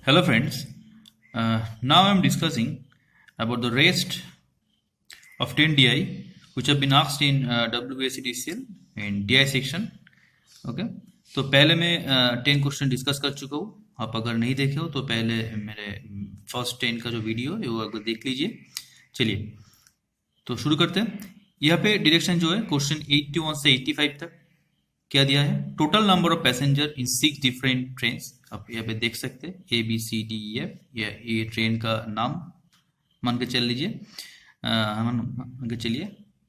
Hello friends, now I am discussing about the rest of 10 DI which have been asked in WBSCDCL in DI section. Okay तो पहले मैं 10 question discuss कर चुका हूँ. आप अगर नहीं देखे हो तो पहले मेरे फर्स्ट 10 का जो वीडियो है वो अगर देख लीजिए. चलिए तो शुरू करते हैं. यहाँ पे डायरेक्शन जो है क्वेश्चन 81 से 85 तक क्या दिया है. Total number of passenger in 6 different train. आप यहाँ पे देख सकते हैं ABCDEF. ये ट्रेन का नाम मान के चल लीजिए. मान के चलिए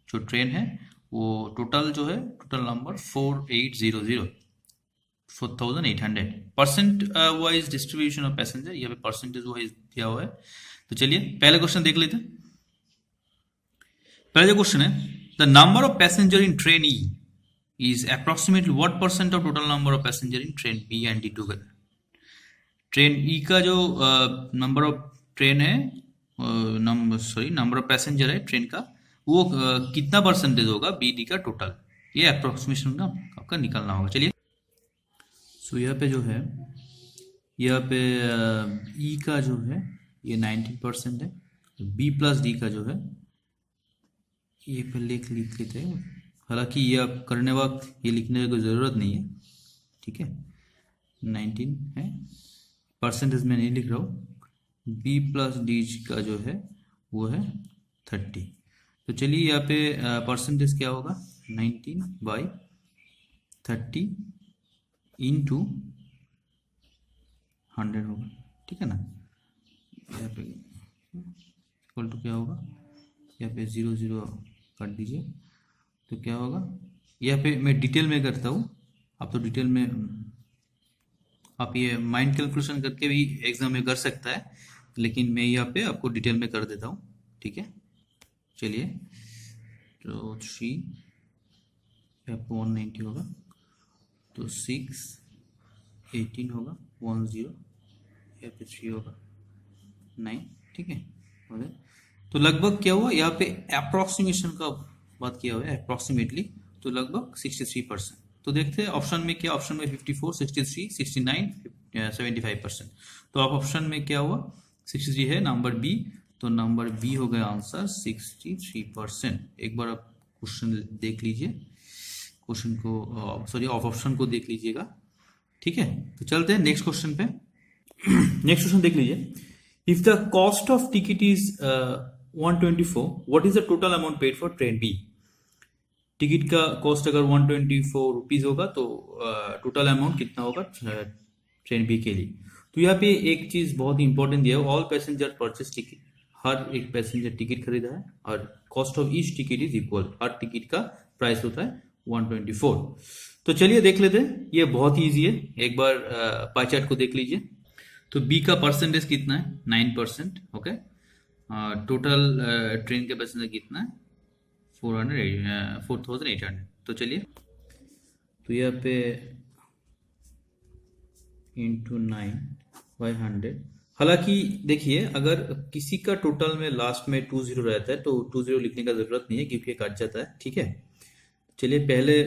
जो ट्रेन है वो टोटल जो है total number 4800 percent wise distribution of passenger. यहाँ पे परसेंटेज वाइज दिया हुआ है. तो चलिए पहले क्वेश्चन देख लेते हैं. पहला जो क्वेश्चन है, the number of passenger in train E is approximately what percent of total number of passenger in train B and D together. Train E का जो नंबर ऑफ ट्रेन है नंबर ऑफ पैसेंजर है train का वो कितना percentage होगा BD का total. ये अप्रोक्सीमेशन का आपका निकालना होगा. चलिए सो यहाँ पे जो है यहाँ पे E का जो है ये 19% है. B प्लस D का जो है ये पे लिख लेते हैं. हालांकि ये आप करने वक्त ये लिखने की ज़रूरत नहीं है. ठीक है 19 है परसेंटेज में नहीं लिख रहा हूँ. B प्लस डी का जो है वो है 30. तो चलिए यहाँ पे परसेंटेज क्या होगा 19/30 इंटू 100 होगा. ठीक है ना. यहाँ पे इक्वल टू क्या होगा, यहाँ पे 0 0 काट दीजिए तो क्या होगा. यहाँ पे मैं डिटेल में करता हूँ. आप तो डिटेल में आप ये माइंड कैलकुलेशन करके भी एग्जाम में कर सकता है, लेकिन मैं यहाँ पे आपको डिटेल में कर देता हूँ. ठीक है चलिए तो 3 यहाँ पे 190 होगा तो 6 18 होगा 10 यहाँ पे 3 होगा 9. ठीक है तो लगभग क्या हुआ यहाँ पे अप्रोक्सीमेशन का बात किया हुआ है अप्रोक्सीमेटली. तो लगभग 63%. तो देखते हैं ऑप्शन में क्या. ऑप्शन में 54 63 69 75%. तो आप ऑप्शन में क्या हुआ 63 है नंबर बी. तो नंबर बी हो गया आंसर 63%. एक बार आप क्वेश्चन देख लीजिए, क्वेश्चन को सॉरी ऑप्शन को देख लीजिएगा. ठीक है तो चलते हैं नेक्स्ट क्वेश्चन पे. नेक्स्ट क्वेश्चन देख लीजिए. If the cost of ticket is 124, what is the total amount paid for train B. Ticket का कॉस्ट अगर 124 रुपीज होगा तो टोटल अमाउंट कितना होगा ट्रेन बी के लिए. तो यहाँ पे एक चीज बहुत ही इंपॉर्टेंट दिया है. All passenger purchase ticket. हर एक पैसेंजर टिकट खरीदा है और cost of each ticket is equal. हर टिकट का प्राइस होता है 124. तो चलिए देख लेते हैं. ये बहुत ही ईजी है. एक बार पाई चार्ट को देख लीजिए. तो बी का परसेंटेज कितना है 9%. ओके टोटल ट्रेन के पैसेंजर कितना है 4800. तो चलिए तो यहाँ पे इंटू 9/100. हालांकि देखिए अगर किसी का टोटल में लास्ट में 20 रहता है तो 20 लिखने का जरूरत नहीं है क्योंकि कट जाता है. ठीक है चलिए पहले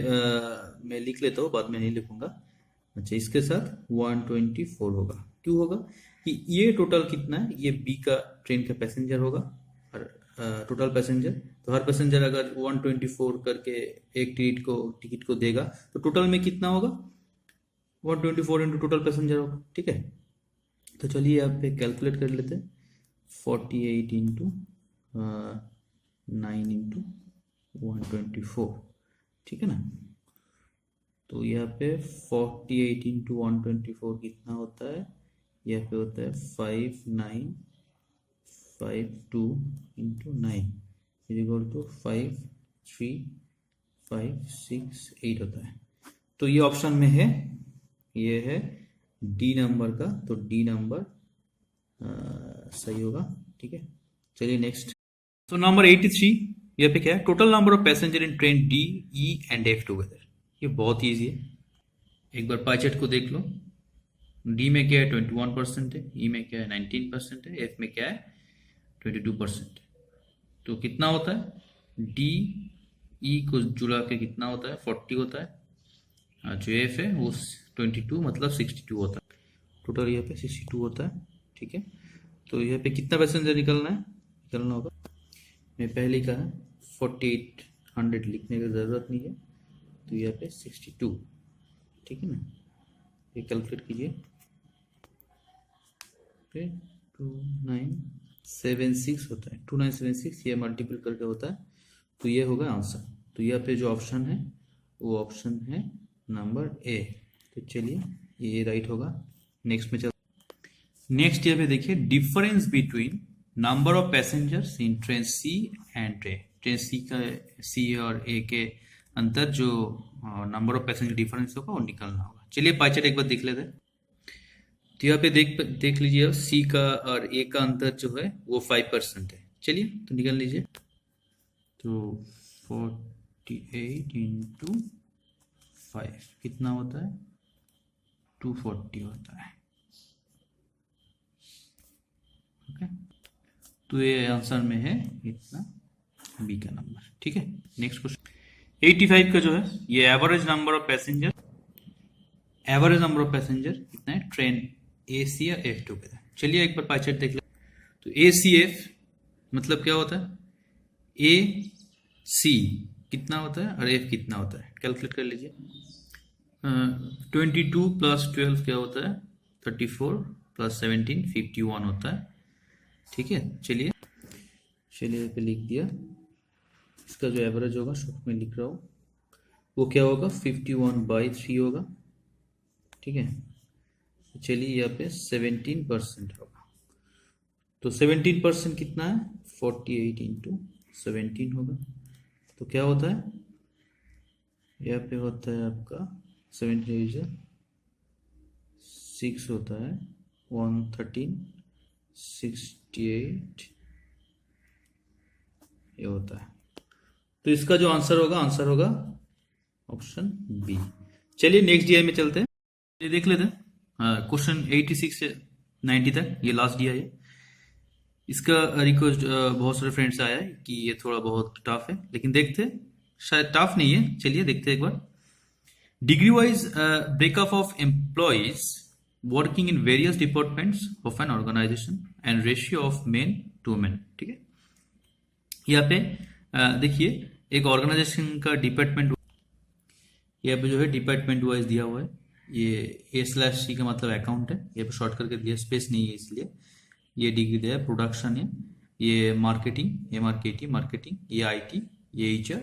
मैं लिख लेता हूँ, बाद में नहीं लिखूंगा. अच्छा इसके साथ 124 होगा. क्यों होगा कि ये टोटल कितना है, ये बी का ट्रेन का पैसेंजर होगा और टोटल पैसेंजर. तो हर पैसेंजर अगर 124 करके एक टिकट को देगा तो टोटल में कितना होगा 124 इंटू टोटल पैसेंजर होगा. ठीक है तो चलिए यहाँ पे कैलकुलेट कर लेते हैं. 48 इंटू 9 इंटू 124. ठीक है ना. तो यहाँ पे 48 इंटू 124 कितना होता है, यहाँ पे होता है 5952 इंटू 9 इक्वल टू 53568 होता है. तो ये ऑप्शन में है, ये है डी नंबर का. तो डी नंबर सही होगा. ठीक है चलिए नेक्स्ट. तो नंबर 83 यहाँ पे क्या है, total number of passenger in Tren D E and F together. ये बहुत ईजी है. एक बार पाई चार्ट को देख लो. डी में क्या है 21% है, ई में क्या है 19% है, एफ में क्या है 22%. तो कितना होता है डी ई को जुड़ा के कितना होता है 40 होता है. जो एफ है वो 22 मतलब 62 होता है. टोटल यहाँ पे 62 होता है, ठीक है। तो यहाँ पे कितना पैसेंजर निकलना होगा, मैं पहले ही कहा 4800 लिखने की ज़रूरत नहीं है, तो यहाँ पे 62, ठीक है ना। ये कैलकुलेट कीजिए, 2976 होता है, 2976 ये मल्टीपल करके होता है, तो ये होगा आंसर। तो यहाँ पे जो ऑप्शन है वो ऑप्शन है नंबर ए। तो चलिए ये राइट होगा। नेक्स्ट में चल, नेक्स्ट यहाँ पे देखिए, difference between number of passengers in train C and A. Train C का सी और ए के अंतर जो नंबर ऑफ पैसेंजर डिफरेंस होगा वो निकलना होगा। चलिए पाई चार्ट एक बार देख लेते हैं। तो यहाँ पे देख लीजिए, सी का और ए का अंतर जो है वो 5% है। चलिए तो निकाल लीजिए। तो 48 इंटू 5 कितना होता है, 240 होता है, ओके। तो ये आंसर में है इतना, बी का नंबर, ठीक है। नेक्स्ट क्वेश्चन 85 का जो है, ये एवरेज नंबर ऑफ पैसेंजर कितना है ट्रेन ए सी या एफ टुगेदर। चलिए एक बार पाई चार्ट देख ले। तो ए सी एफ मतलब क्या होता है, ए सी कितना होता है और एफ कितना होता है, कैलकुलेट कर लीजिए। 22 प्लस 12 क्या होता है, 34 प्लस 17 51 होता है, ठीक है। चलिए यहाँ पे लिख दिया। इसका जो एवरेज होगा, शॉर्ट में लिख रहा हूँ, वो क्या होगा 51/3 होगा, ठीक है। चलिए यहाँ पे 17% होगा। तो 17% कितना है, 48 इंटू 17 होगा। तो क्या होता है, यहाँ पे होता है आपका 17 6 होता है, 113 68 ये होता है। तो इसका जो आंसर होगा ऑप्शन बी। चलिए नेक्स्ट डीआई में चलते हैं, ये देख लेते हैं। क्वेश्चन 86 से 90 तक ये लास्ट डीआई है। इसका रिक्वेस्ट बहुत सारे फ्रेंड्स आया है कि ये थोड़ा बहुत टफ है, लेकिन देखते हैं, शायद टफ नहीं है। चलिए देखते हैं एक बार। Degree wise breakup of employees working in various departments of an organisation and ratio of men to men, ठीक है। यहाँ पे देखिए, एक ऑर्गेनाइजेशन का डिपार्टमेंट, यहाँ पे जो है डिपार्टमेंट वाइज दिया हुआ है। ये A/C का मतलब अकाउंट है, यहाँ पे शॉर्ट करके दिया, स्पेस नहीं है इसलिए। ये डिग्री दिया है, प्रोडक्शन है, ये मार्केटिंग, मार्केटिंग, ये IT, ये HR,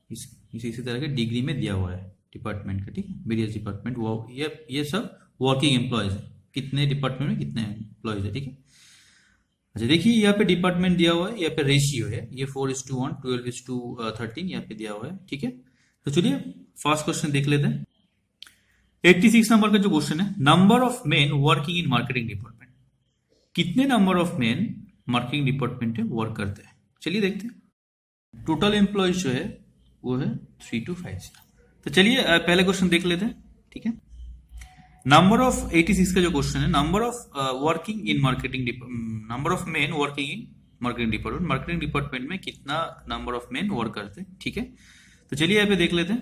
इसी तरह के डिग्री में दिया हुआ है डिपार्टमेंट का, ठीक है। वेरियस डिपार्टमेंट, वो ये सब वर्किंग एम्प्लॉयज है, कितने डिपार्टमेंट में कितने एम्प्लॉयज है, ठीक है। अच्छा देखिए, यहाँ पे डिपार्टमेंट दिया हुआ है, यहाँ पे रेशियो है, ये 4:1, 12:13 यहाँ पे दिया हुआ है, ठीक है। तो चलिए फर्स्ट क्वेश्चन देख लेते हैं। 86 नंबर का जो क्वेश्चन है, number of men working in marketing department, कितने number of men marketing department में वर्क करते हैं। चलिए देखते हैं। टोटल एम्प्लॉयज जो है वो है 3250। तो चलिए पहले क्वेश्चन देख लेते हैं, ठीक है। नंबर ऑफ 86 का जो क्वेश्चन है, number of working in marketing, number of men working in marketing department में कितना नंबर ऑफ मेन वर्क करते हैं, ठीक है। तो चलिए यहाँ पे देख लेते हैं।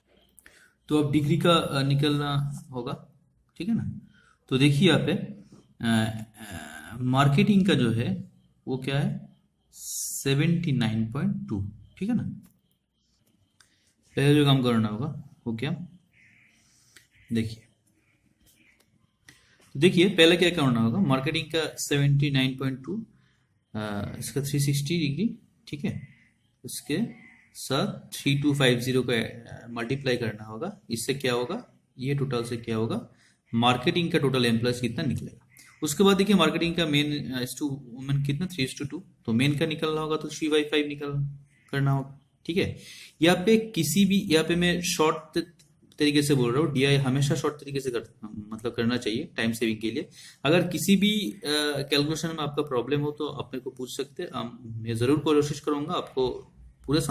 तो अब डिग्री का निकलना होगा, ठीक है ना। तो देखिए यहाँ पे मार्केटिंग का जो है वो क्या है, 79.2, ठीक है ना। पहले जो काम करना होगा वो क्या, देखिए पहले क्या करना होगा, मार्केटिंग का 79.2, इसका 360 डिग्री, ठीक है। उसके साथ 3250 का मल्टीप्लाई करना होगा। इससे क्या होगा, ये टोटल से क्या होगा, मार्केटिंग का टोटल एम्प्लॉयज कितना निकलेगा। उसके बाद देखिए मार्केटिंग का मेन टू वुमेन कितना, 3:2, तो मेन का निकलना होगा तो 3/5 करना होगा, ठीक है। यहाँ पे किसी भी, यहाँ पे मैं शॉर्ट तरीके से बोल रहा हूँ, डीआई हमेशा शॉर्ट तरीके से मतलब करना चाहिए टाइम सेविंग के लिए। अगर किसी भी कैलकुलेशन में आपका प्रॉब्लम हो तो आप मेरे को पूछ सकते हैं, मैं जरूर कोशिश करूंगा आपको पूरे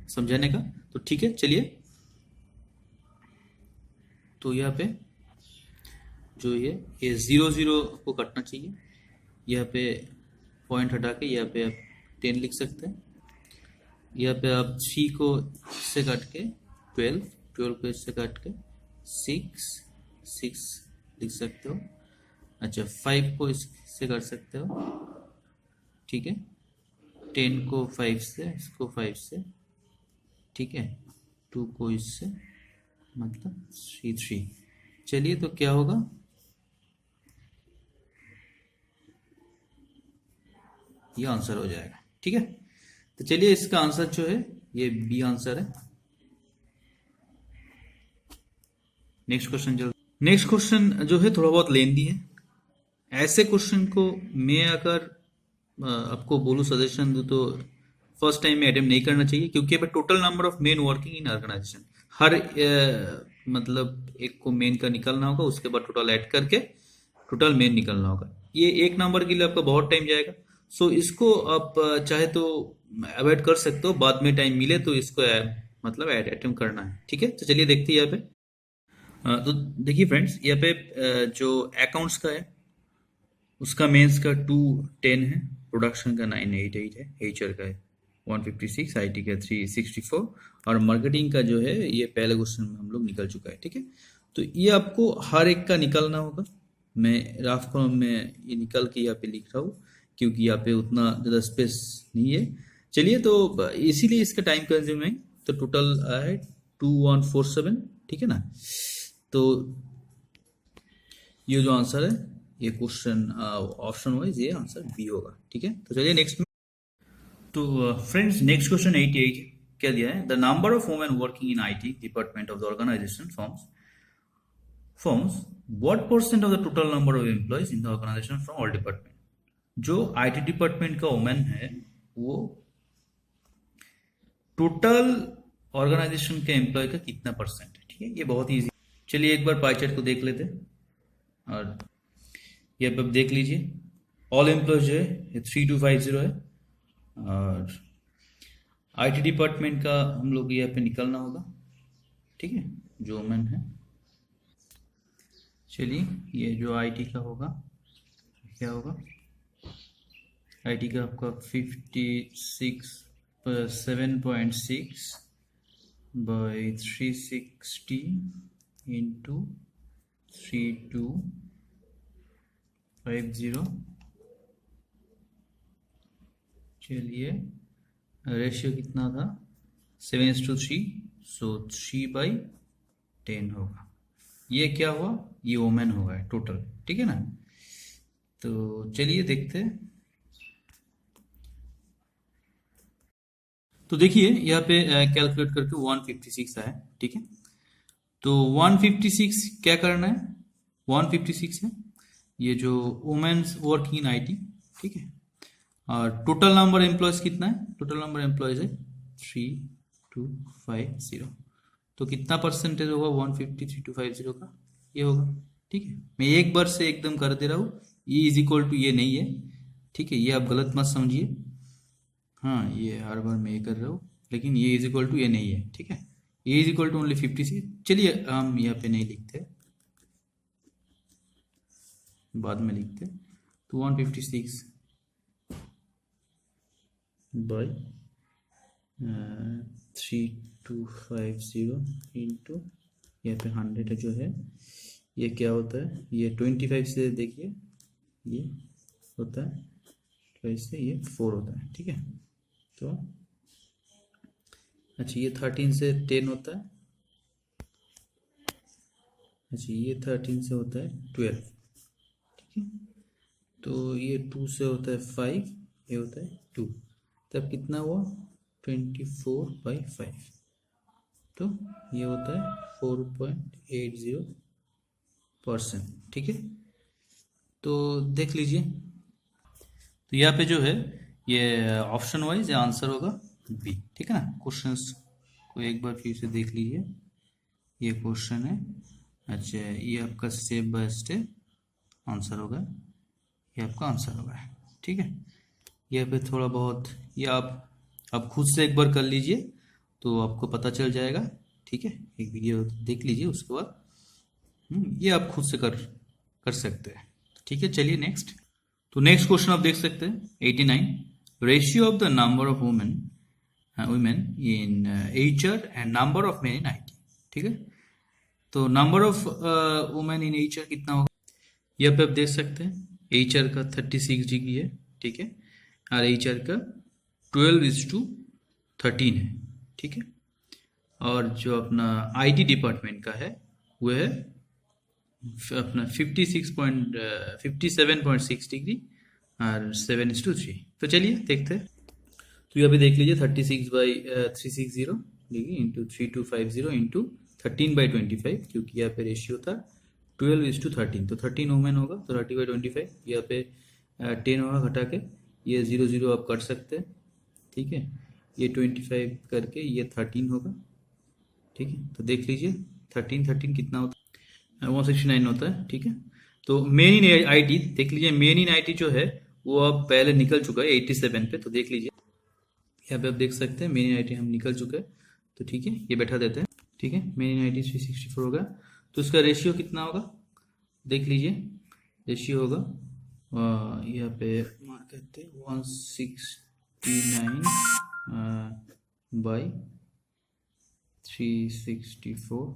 समझाने का। तो ठीक है, चलिए। तो यहाँ पे जो ये 0 को कटना चाहिए, यहाँ पे पॉइंट हटा के यहाँ पे आप 10 लिख सकते हैं। यहाँ पे आप 3 को इससे काट के 12 को इससे काट के 6 लिख सकते हो। अच्छा 5 को इससे कर सकते हो, ठीक है। 10 को 5 से, इसको 5 से, ठीक है। 2 को इससे, मतलब 3। चलिए तो क्या होगा, ये आंसर हो जाएगा, ठीक है। तो चलिए इसका आंसर जो है ये बी आंसर है। नेक्स्ट क्वेश्चन नेक्स्ट क्वेश्चन जो है थोड़ा बहुत लेंदी है। ऐसे क्वेश्चन को मैं अगर आपको बोलूँ, सजेशन दूँ तो फर्स्ट टाइम में अटेम्प्ट नहीं करना चाहिए, क्योंकि अब total number of men working in organisation, हर मतलब एक को मेन का निकालना होगा, उसके बाद टोटल ऐड करके टोटल मेन निकालना होगा। ये एक नंबर के लिए आपका बहुत टाइम जाएगा। सो इसको आप चाहे तो अवॉइड कर सकते हो, बाद में टाइम मिले तो इसको मतलब ऐड अटेम्प्ट करना है, ठीक है। तो चलिए देखते हैं यहाँ पे। तो देखिए फ्रेंड्स, यहाँ पे जो अकाउंट्स का है उसका मेंस का 210 है, प्रोडक्शन का 988 है, एचआर का है 156, आईटी का 364, और मार्केटिंग का जो है ये पहले क्वेश्चन में हम लोग निकल चुका है, ठीक है। तो ये आपको हर एक का निकालना होगा। मैं रफ कॉलम में ये निकल के यहाँ पे लिख रहा हूँ, क्योंकि यहाँ पे उतना ज़्यादा स्पेस नहीं है। चलिए तो इसीलिए इसका टाइम कंज्यूम है। तो टोटल है 2147, ठीक है ना। तो ये जो आंसर है, ये क्वेश्चन ऑप्शन वाइज ये आंसर बी होगा, ठीक है। तो चलिए नेक्स्ट में। तो फ्रेंड्स नेक्स्ट क्वेश्चन 88 क्या दिया है, the number of women working in IT department of the organization forms what percent of the total number of employees in the organization from all department. जो आईटी डिपार्टमेंट का women है वो total organisation के employ का कितना percent है, ठीक है। ये बहुत ईजी। चलिए एक बार पाई चार्ट को देख लेते हैं, और ये आप देख लीजिए। ऑल एम्प्लॉयज जो है 3250 है, और आईटी डिपार्टमेंट का हम लोग यहाँ पे निकलना होगा, ठीक है, जो वुमेन है। चलिए ये जो आईटी का होगा क्या होगा, आईटी का आपका 57.6 बाई 360 इंटू 3250। चलिए रेशियो कितना था, 7:3, सो 3/10 होगा। ये क्या हुआ, ये वोमेन होगा टोटल, ठीक है ना। तो चलिए देखते हैं। तो देखिए यहाँ पे कैलकुलेट करके 156 आया, ठीक है। तो 156 क्या करना है, 156 है ये जो वुमेन्स वर्किंग इन आईटी, ठीक है। और टोटल नंबर एम्प्लॉयज कितना है, टोटल नंबर एम्प्लॉयज है 3250। तो कितना परसेंटेज होगा 150 का, ये होगा, ठीक है। मैं एक बार से एकदम कर दे रहा हूँ, ये इज इक्वल टू ये नहीं है, ठीक है। ये आप गलत मत समझिए, हाँ ये हर बार मैं ये कर रहा हूँ, लेकिन ये इज इक्वल टू ये नहीं है, ठीक है। ये इज इक्वल टू ओनली 56। चलिए हम यहाँ पे नहीं लिखते, बाद में लिखते। तो 156 बाई 3250 इंटू यहाँ पे 100 जो है, ये क्या होता है, ये 25 से देखिए ये होता है, 25 से ये 4 होता है, ठीक है। तो अच्छा ये 13 से 10 होता है, अच्छा ये 13 से होता है 12, ठीक है। तो ये 2 से होता है 5, ये होता है 2, तब कितना हुआ 24/5, तो ये होता है 4.80%, ठीक है। तो देख लीजिए, तो यहाँ पे जो है ये ऑप्शन वाइज आंसर होगा बी, ठीक है ना। क्वेश्चंस को एक बार फिर से देख लीजिए, ये क्वेश्चन है, अच्छा ये आपका स्टेप बाय स्टेप आंसर होगा, ये आपका आंसर होगा, ठीक है। यहाँ पे थोड़ा बहुत ये आप खुद से एक बार कर लीजिए तो आपको पता चल जाएगा, ठीक है। एक वीडियो देख लीजिए, उसके बाद ये आप खुद से कर सकते हैं, ठीक है। चलिए नेक्स्ट। तो नेक्स्ट क्वेश्चन आप देख सकते हैं 89, ratio of the number of women in HR and number of main in IT, ठीक है। तो number of women in HR कितना होगा, यहाँ पे आप देख सकते हैं एचआर का 36 डिग्री है, ठीक है, और एचआर का 12:13 है, ठीक है। और जो अपना आईटी डिपार्टमेंट का है वो है अपना 57.6 डिग्री और 7:3। तो चलिए देखते हैं। तो यहाँ पे देख लीजिए 36/360 डिग्री इंटू 3250 इंटू 13/25, क्योंकि यहाँ पे रेशियो था 12:13, तो 13 वुमेन होगा तो 30/25, यहाँ पे 10 होगा घटा के, ये 0 आप कर सकते हैं, ठीक है। ये 25 करके ये 13 होगा, ठीक है। तो देख लीजिए 13 कितना होता है, 169 होता है, ठीक है। तो मेन इन आईटी देख लीजिए, मेन इन आईटी जो है वो अब पहले निकल चुका है 87 पे, तो देख लीजिए यहाँ पे आप देख सकते हैं मेन इन आईटी हम निकल चुके हैं, तो ठीक है ये बैठा देते हैं, ठीक है। मेन इन आईटी 364 होगा, तो उसका रेशियो कितना होगा देख लीजिए, रेशियो होगा यहाँ पे मार करते 169/364,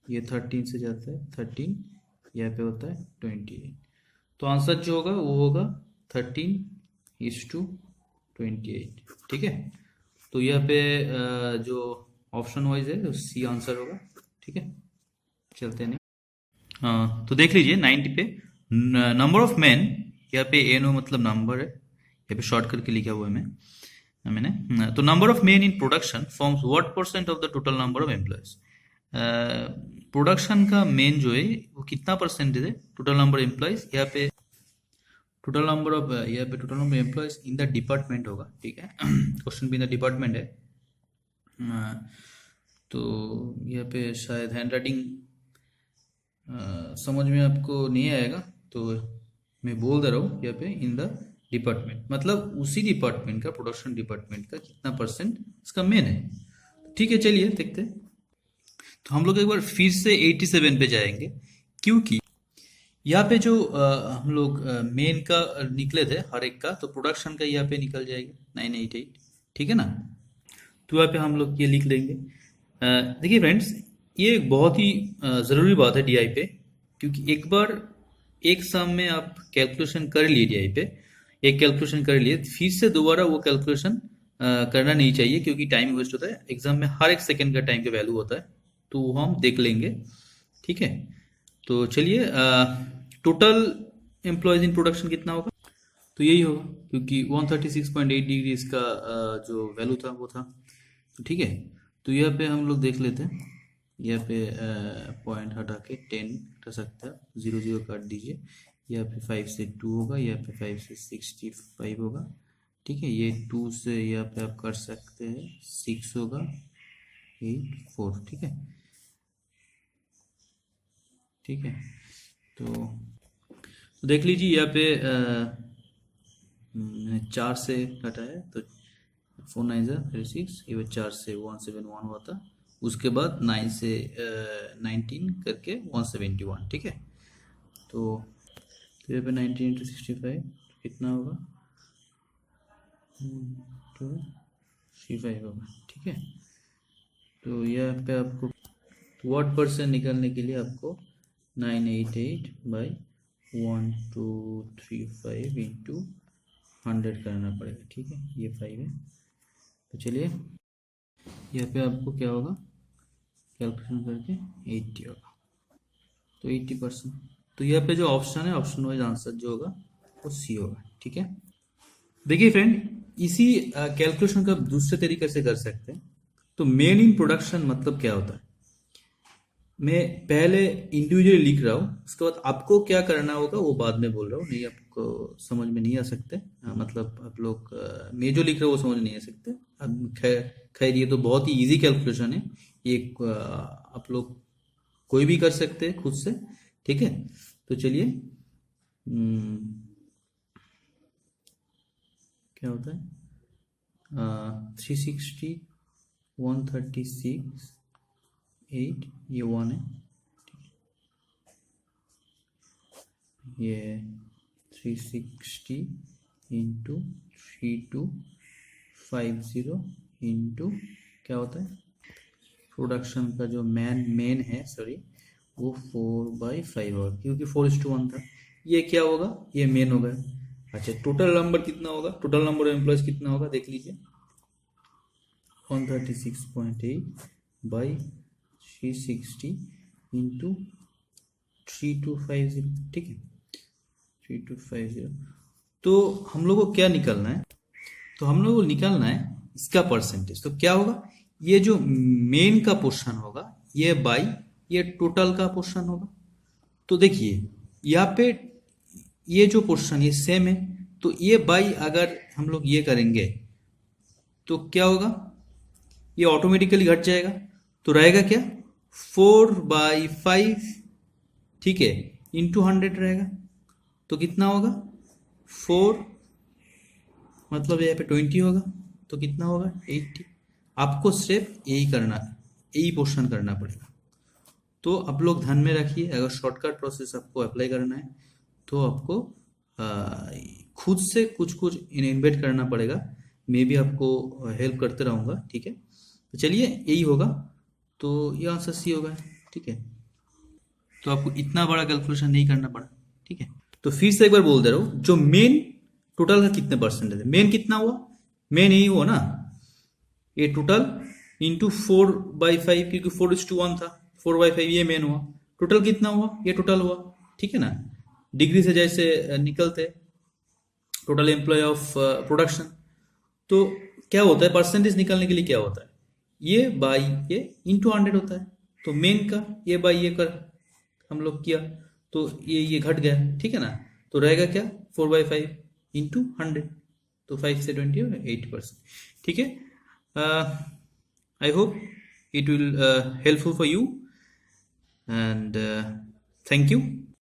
ये 13 से जाता है 13, यहाँ पे होता है 28, तो आंसर जो होगा वो होगा 13:28, ठीक है। तो यहाँ पे जो ऑप्शन वाइज है सी आंसर होगा, ठीक है। चलते नहीं, हाँ तो देख लीजिए 90 पे नंबर ऑफ मैन, यहाँ पे एनो मतलब नंबर है, यहाँ पे शॉर्ट करके लिखा हुआ है मैंने। तो number of man in production forms what percent of the total number of employees, production का मेन जो है वो कितना परसेंटेज है टोटल नंबर एम्प्लॉयज, यहाँ पे टोटल नंबर ऑफ, यहाँ पे total number employees in the department होगा, ठीक है। क्वेश्चन भी इन द डिपार्टमेंट है, तो यहाँ पे शायद हैंड राइटिंग समझ में आपको नहीं आएगा, तो मैं बोल दे रहा हूँ यहाँ पे इन द डिपार्टमेंट, मतलब उसी डिपार्टमेंट का, प्रोडक्शन डिपार्टमेंट का कितना परसेंट इसका मेन है, ठीक है। चलिए देखते हैं। तो हम लोग एक बार फिर से 87 पे जाएंगे, क्योंकि यहाँ पे जो हम लोग मेन का निकले थे हर एक का, तो प्रोडक्शन का यहाँ पे निकल जाएगा 988, ठीक है ना। तो यहाँ पे हम लोग ये लिख लेंगे। देखिए फ्रेंड्स, ये एक बहुत ही ज़रूरी बात है डीआई पे, क्योंकि एक बार एक सम में आप कैलकुलेशन कर लिए डीआई पे, एक कैलकुलेशन कर लिए, फिर से दोबारा वो कैलकुलेशन करना नहीं चाहिए, क्योंकि टाइम वेस्ट होता है। एग्जाम में हर एक सेकंड का टाइम का वैल्यू होता है, तो वो हम देख लेंगे, ठीक है। तो चलिए टोटल एम्प्लॉयज इन प्रोडक्शन कितना होगा, तो यही होगा, क्योंकि 136.8 डिग्री इसका जो वैल्यू था वो था, तो ठीक है। तो यहाँ पे हम लोग देख लेते हैं, यहाँ पे पॉइंट हटा के 10 हटा सकता है, 0 काट दीजिए, यहाँ पे 5 से 2 होगा, यहाँ पे 5 से 65 होगा, ठीक है। ये 2 से यहाँ पे आप कर सकते हैं 6 होगा, 8 4, ठीक है, ठीक है। तो देख लीजिए यहाँ पे 4 से घटा है, तो 4 9 36, ये 4 से 171 हुआ था, उसके बाद 9 से 19 करके 171, ठीक है। तो यहाँ पे 19 इंटू 65 कितना होगा, 235 होगा, ठीक है। तो यहाँ पे आपको व्हाट परसेंट निकालने के लिए आपको 988/1235 इंटू 100 करना पड़ेगा, ठीक है। ये 5 है, तो चलिए यहाँ पे आपको क्या होगा, कैलकुलेशन करके 80 होगा, तो 80%। तो यहाँ पे जो ऑप्शन है, ऑप्शन वाइज आंसर जो होगा वो सी होगा, ठीक है। देखिए फ्रेंड, इसी कैलकुलेशन का दूसरे तरीके से कर सकते हैं। तो मेन इन प्रोडक्शन मतलब क्या होता है, मैं पहले इंडिविजुअली लिख रहा हूँ, उसके बाद आपको क्या करना होगा वो बाद में बोल रहा हूँ, नहीं आपको समझ में नहीं आ सकते, मतलब आप लोग मैं जो लिख रहा हूँ वो समझ नहीं आ सकते। अब खैर ये तो बहुत ही इजी कैलकुलेशन है, ये आप लोग कोई भी कर सकते हैं खुद से, ठीक है। तो चलिए क्या होता है 360 136 8, ये 1 है, ये 360 इंटू 3250 इंटू क्या होता है, प्रोडक्शन का जो मेन है, सॉरी वो 4/5 होगा क्योंकि 4:1 था। ये क्या होगा, ये मेन होगा। अच्छा, टोटल नंबर कितना होगा, टोटल नंबर ऑफ एम्प्लॉयज कितना होगा देख लीजिए, 136.8 बाई 360 इंटू 3250, ठीक है, 3250। तो हम लोग को क्या निकालना है, तो हम लोग को निकालना है इसका परसेंटेज। तो क्या होगा, ये जो मेन का पोर्शन होगा ये बाई ये टोटल का पोर्शन होगा। तो देखिए यहाँ पे ये जो पोर्शन ये सेम है, तो ये बाई अगर हम लोग ये करेंगे तो क्या होगा, ये ऑटोमेटिकली घट जाएगा। तो रहेगा क्या, 4/5, ठीक है, इंटू 100 रहेगा। तो कितना होगा, 4 मतलब यहाँ पे 20 होगा, तो कितना होगा 80। आपको सिर्फ यही करना है, यही पोर्शन करना पड़ेगा। तो आप लोग ध्यान में रखिए, अगर शॉर्टकट प्रोसेस आपको अप्लाई करना है तो आपको खुद से कुछ कुछ इन्वेंट करना पड़ेगा। मैं भी आपको हेल्प करते रहूँगा, ठीक है। तो चलिए यही होगा, तो ये आंसर सी होगा, ठीक है। तो आपको इतना बड़ा कैलकुलेशन नहीं करना पड़ा, ठीक है। तो फिर से एक बार बोल दे रहा हूँ, जो मेन टोटल का कितने परसेंटेज है, मेन कितना हुआ, मेन यही हुआ ना, ये टोटल इंटू 4/5 क्योंकि 4:1 था, 4/5 ये मेन हुआ। टोटल कितना हुआ, ये टोटल हुआ, ठीक है ना। डिग्री से जैसे निकलते टोटल एम्प्लॉय ऑफ प्रोडक्शन, तो क्या होता है परसेंटेज निकालने के लिए क्या होता है, ये बाई ये इंटू 100 होता है। तो मेन का ये बाई ये कर हम लोग किया, तो ये घट गया, ठीक है ना। तो रहेगा क्या, 4/5 इंटू 100, तो 5 से 20 हो 80%, ठीक है। I hope it will helpful for you, and thank you.